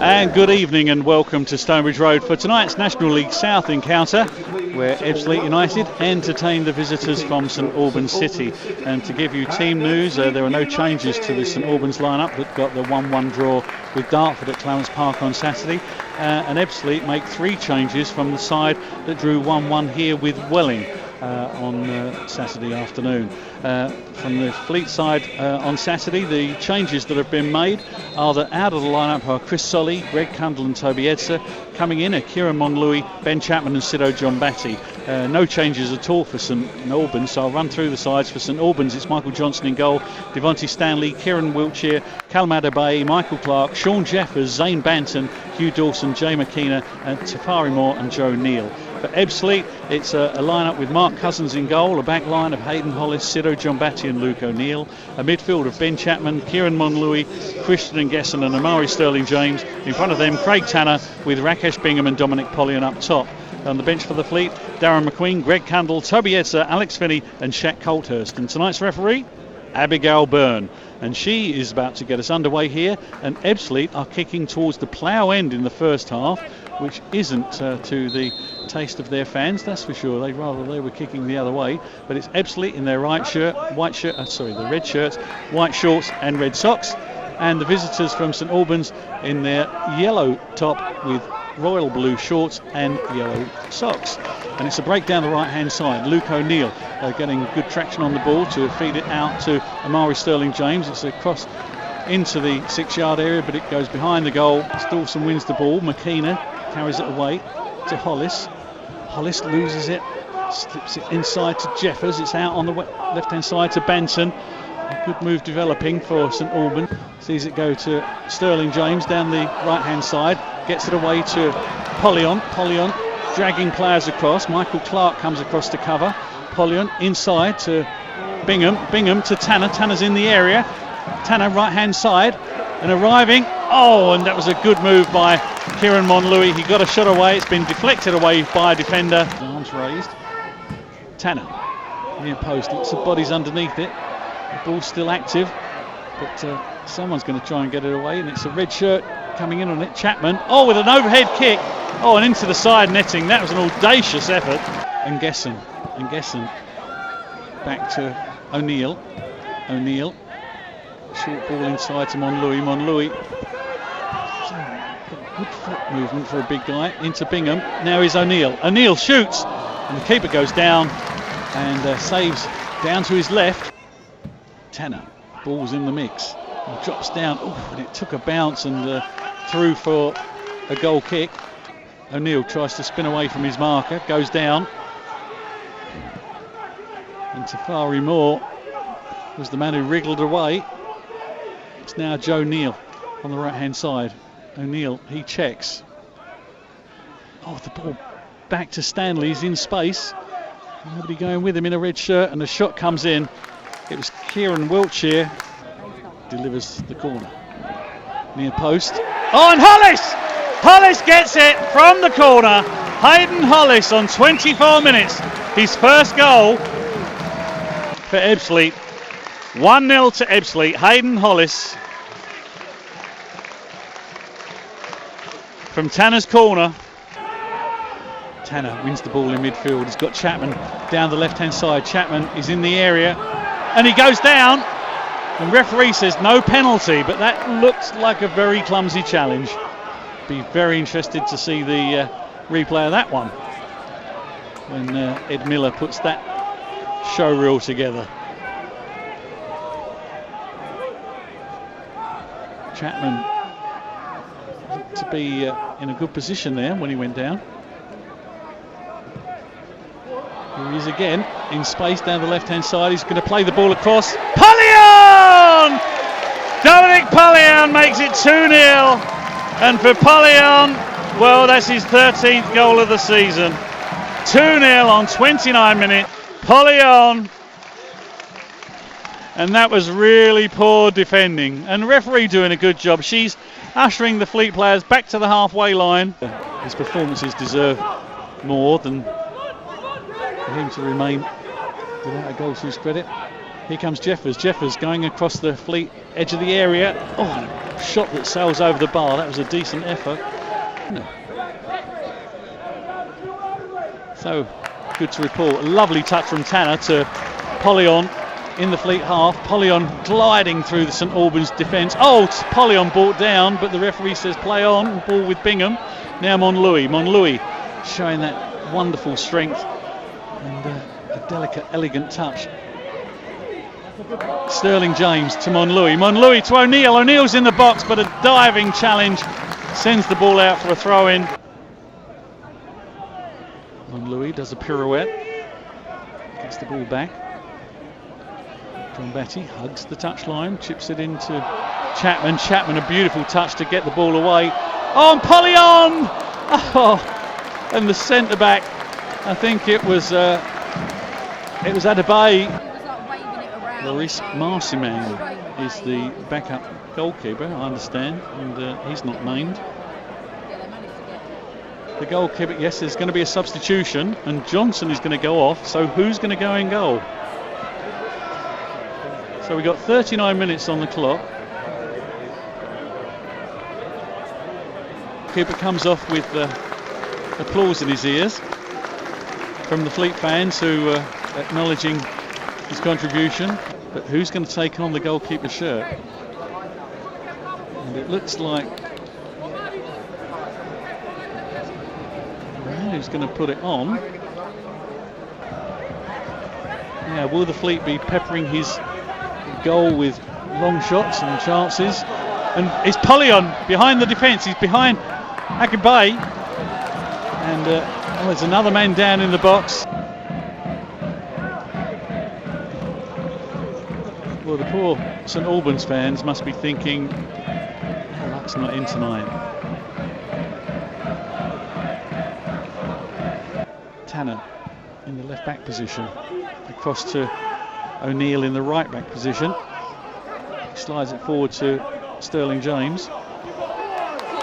And good evening and welcome to Stonebridge Road for tonight's National League South encounter, where Ebbsfleet United entertain the visitors from St Albans City. And to give you team news, there are no changes to the St Albans lineup that got the 1-1 draw with Dartford at Clarence Park on Saturday. And Ebbsfleet make 3 changes from the side that drew 1-1 here with Welling on Saturday afternoon. From the Fleet side on Saturday, the changes that have been made are that out of the lineup are Chris Solly, Greg Cundall and Toby Edser. Coming in are Kieran Monlouis, Ben Chapman and Sido John Batty. No changes at all for St Albans, so I'll run through the sides. For St Albans, it's Michael Johnson in goal, Devontae Stanley, Kieran Wiltshire, Callum Adebayo, Michael Clark, Sean Jeffers, Zane Banton, Hugh Dawson, Jay McKenna and Tafari Moore and Joe Neal. For Ebbsfleet, it's a lineup with Mark Cousins in goal, a back line of Hayden Hollis, Sido John Batty and Luke O'Neill, a midfield of Ben Chapman, Kieran Monlouis, Christian Ngesson and Amari Sterling James. In front of them, Craig Tanner with Rakesh Bingham and Dominic Pollion up top. On the bench for the Fleet, Darren McQueen, Greg Cundall, Toby Edser, Alex Finney and Shaq Colthurst. And tonight's referee, Abigail Byrne, and she is about to get us underway here. And Ebbsfleet are kicking towards the plough end in the first half, which isn't to the taste of their fans, that's for sure. They'd rather they were kicking the other way. But it's Ebbsfleet in their the red shirts, white shorts and red socks, and the visitors from St Albans in their yellow top with royal blue shorts and yellow socks. And it's a break down the right hand side. Luke O'Neill getting good traction on the ball to feed it out to Amari Sterling James. It's a cross into the 6-yard area, but it goes behind the goal. Dawson wins the ball. McKenna carries it away to Hollis. Hollis loses it, slips it inside to Jeffers. It's out on the left hand side to Benson. A good move developing for St Albans. Sees it go to Sterling James down the right hand side, gets it away to Pollion dragging players across. Michael Clark comes across to cover. Pollion inside to Bingham to Tanner's in the area. Tanner right hand side and arriving. And that was a good move by Kieran Monlouis. He got a shot away. It's been deflected away by a defender. Arms raised. Tanner near post. Lots of bodies underneath it. The ball's still active, but someone's going to try and get it away, and it's a red shirt coming in on it. Chapman. With an overhead kick. And into the side netting. That was an audacious effort. And Ngesson back to O'Neill. Short ball inside to Monlouis. Good foot movement for a big guy. Into Bingham. Now is O'Neill. O'Neill shoots. And the keeper goes down and saves down to his left. Tanner. Ball's in the mix. He drops down. And it took a bounce and through for a goal kick. O'Neill tries to spin away from his marker. Goes down. And Tafari Moore was the man who wriggled away. It's now Joe Neal on the right hand side. O'Neill, he checks. The ball back to Stanley. He's in space. Nobody going with him in a red shirt, and the shot comes in. It was Kieran Wiltshire. Delivers the corner. Near post. And Hollis gets it from the corner. Hayden Hollis on 24 minutes. His first goal for Ebbsfleet. 1-0 to Ebbsfleet. Hayden Hollis from Tanner's corner. Tanner wins the ball in midfield. He's got Chapman down the left hand side. Chapman is in the area and he goes down. The referee says no penalty, but that looks like a very clumsy challenge. Be very interested to see the replay of that one when Ed Miller puts that show reel together. Chapman looked to be in a good position there when he went down. Here he is again in space down the left hand side. He's going to play the ball across. Pollion! Dominic Pollion makes it 2-0, and for Pollion, well, that's his 13th goal of the season. 2-0 on 29 minutes. Pollion. And that was really poor defending. And the referee doing a good job. She's ushering the Fleet players back to the halfway line. His performances deserve more than for him to remain without a goal to his credit. Here comes Jeffers. Jeffers going across the Fleet edge of the area. shot that sails over the bar. That was a decent effort. So good to report. A lovely touch from Tanner to Polyon in the Fleet half. Polyon gliding through the St Albans defence. Oh, Polyon brought down, but the referee says play on. Ball with Bingham. Now Monlouis showing that wonderful strength and a delicate, elegant touch. Sterling James to Monlouis to O'Neill. O'Neill's in the box, but a diving challenge sends the ball out for a throw-in. Monlouis does a pirouette, gets the ball back. John Batty hugs the touchline, chips it into Chapman. Chapman, a beautiful touch to get the ball away. Oh, and Polyon! Oh, and the centre back, I think it was Adebayo. Loris Marciman is the backup goalkeeper, I understand, and he's not named. The goalkeeper, yes, there's going to be a substitution, and Johnson is going to go off, so who's going to go in goal? So we've got 39 minutes on the clock. Keeper comes off with applause in his ears from the Fleet fans who are acknowledging his contribution. But who's going to take on the goalkeeper's shirt? And it looks like who's going to put it on? Yeah, will the Fleet be peppering his goal with long shots and chances? And it's Polyon behind the defence. He's behind Adebayo, and there's another man down in the box. Well, the poor St Albans fans must be thinking, oh, luck's not in tonight. Tanner in the left back position, across to O'Neill in the right back position. He slides it forward to Sterling James.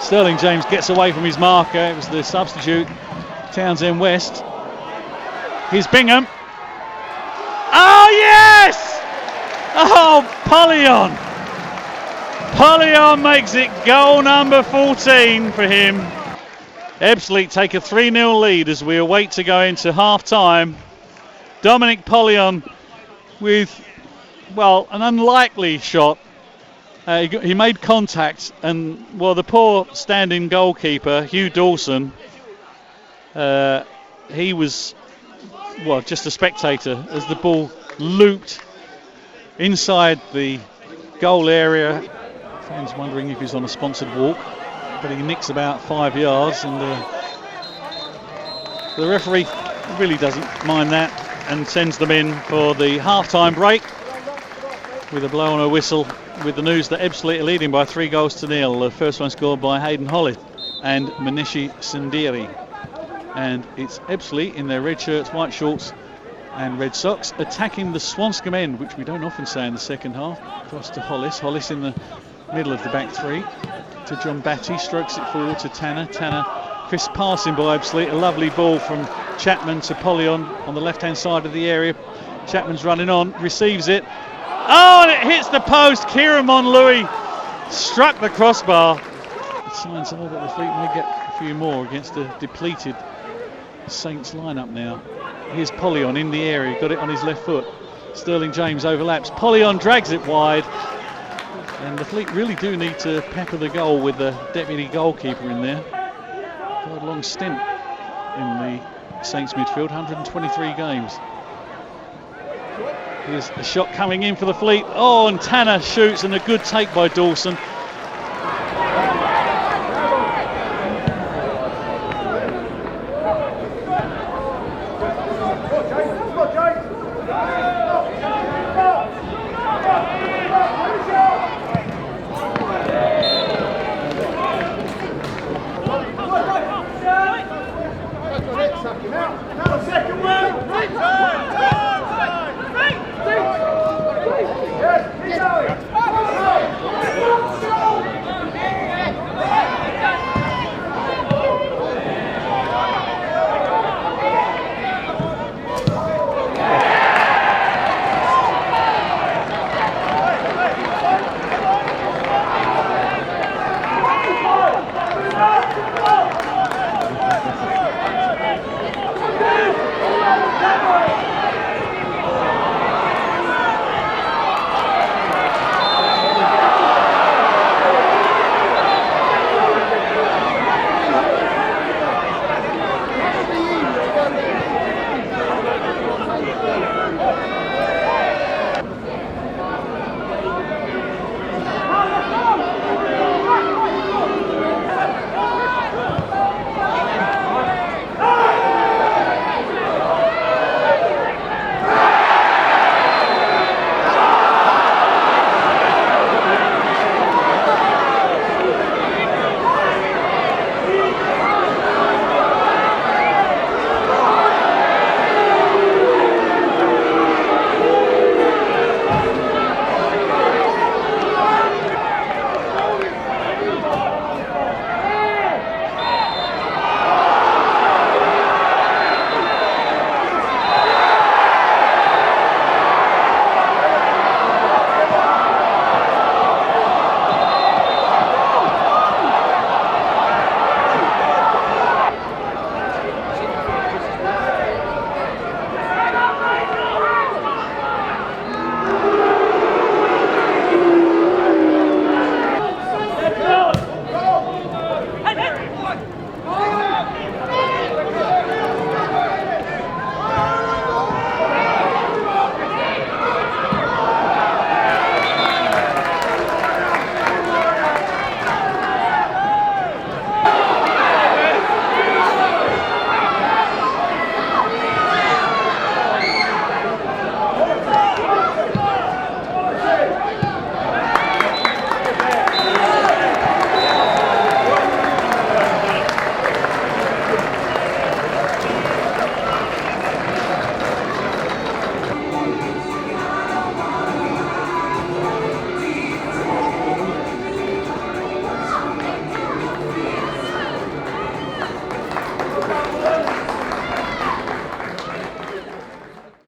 Sterling James gets away from his marker. It was the substitute, Townsend West. Here's Bingham. Oh yes! Oh, Polyon! Polyon makes it goal number 14 for him. Ebbsfleet take a 3-0 lead as we await to go into half-time. Dominic Polyon with, well, an unlikely shot. He made contact, and, well, the poor standing goalkeeper, Hugh Dawson, he was, well, just a spectator as the ball looped inside the goal area. Fans wondering if he's on a sponsored walk, but he nicks about 5 yards, and the referee really doesn't mind that and sends them in for the half-time break with a blow on a whistle, with the news that Ebbsfleet are leading by 3-0. The first one scored by Hayden Hollis and Manishi Sindiri, and it's Ebbsfleet in their red shirts, white shorts and red socks, attacking the Swanscombe end, which we don't often say in the second half. Across to Hollis in the middle of the back three to John Batty, strokes it forward to Tanner. Crisp passing by Ebbsfleet, a lovely ball from Chapman to Polyon on the left hand side of the area. Chapman's running on, receives it. Oh, and it hits the post. Kieran Monlouis struck the crossbar. Signs are that the Fleet may get a few more against a depleted Saints lineup now. Here's Polyon in the area, got it on his left foot. Sterling James overlaps. Polyon drags it wide. And the Fleet really do need to pepper the goal with the deputy goalkeeper in there. Quite a long stint in the Saints midfield, 123 games. Here's a shot coming in for the Fleet. Oh, and Tanner shoots, and a good take by Dawson.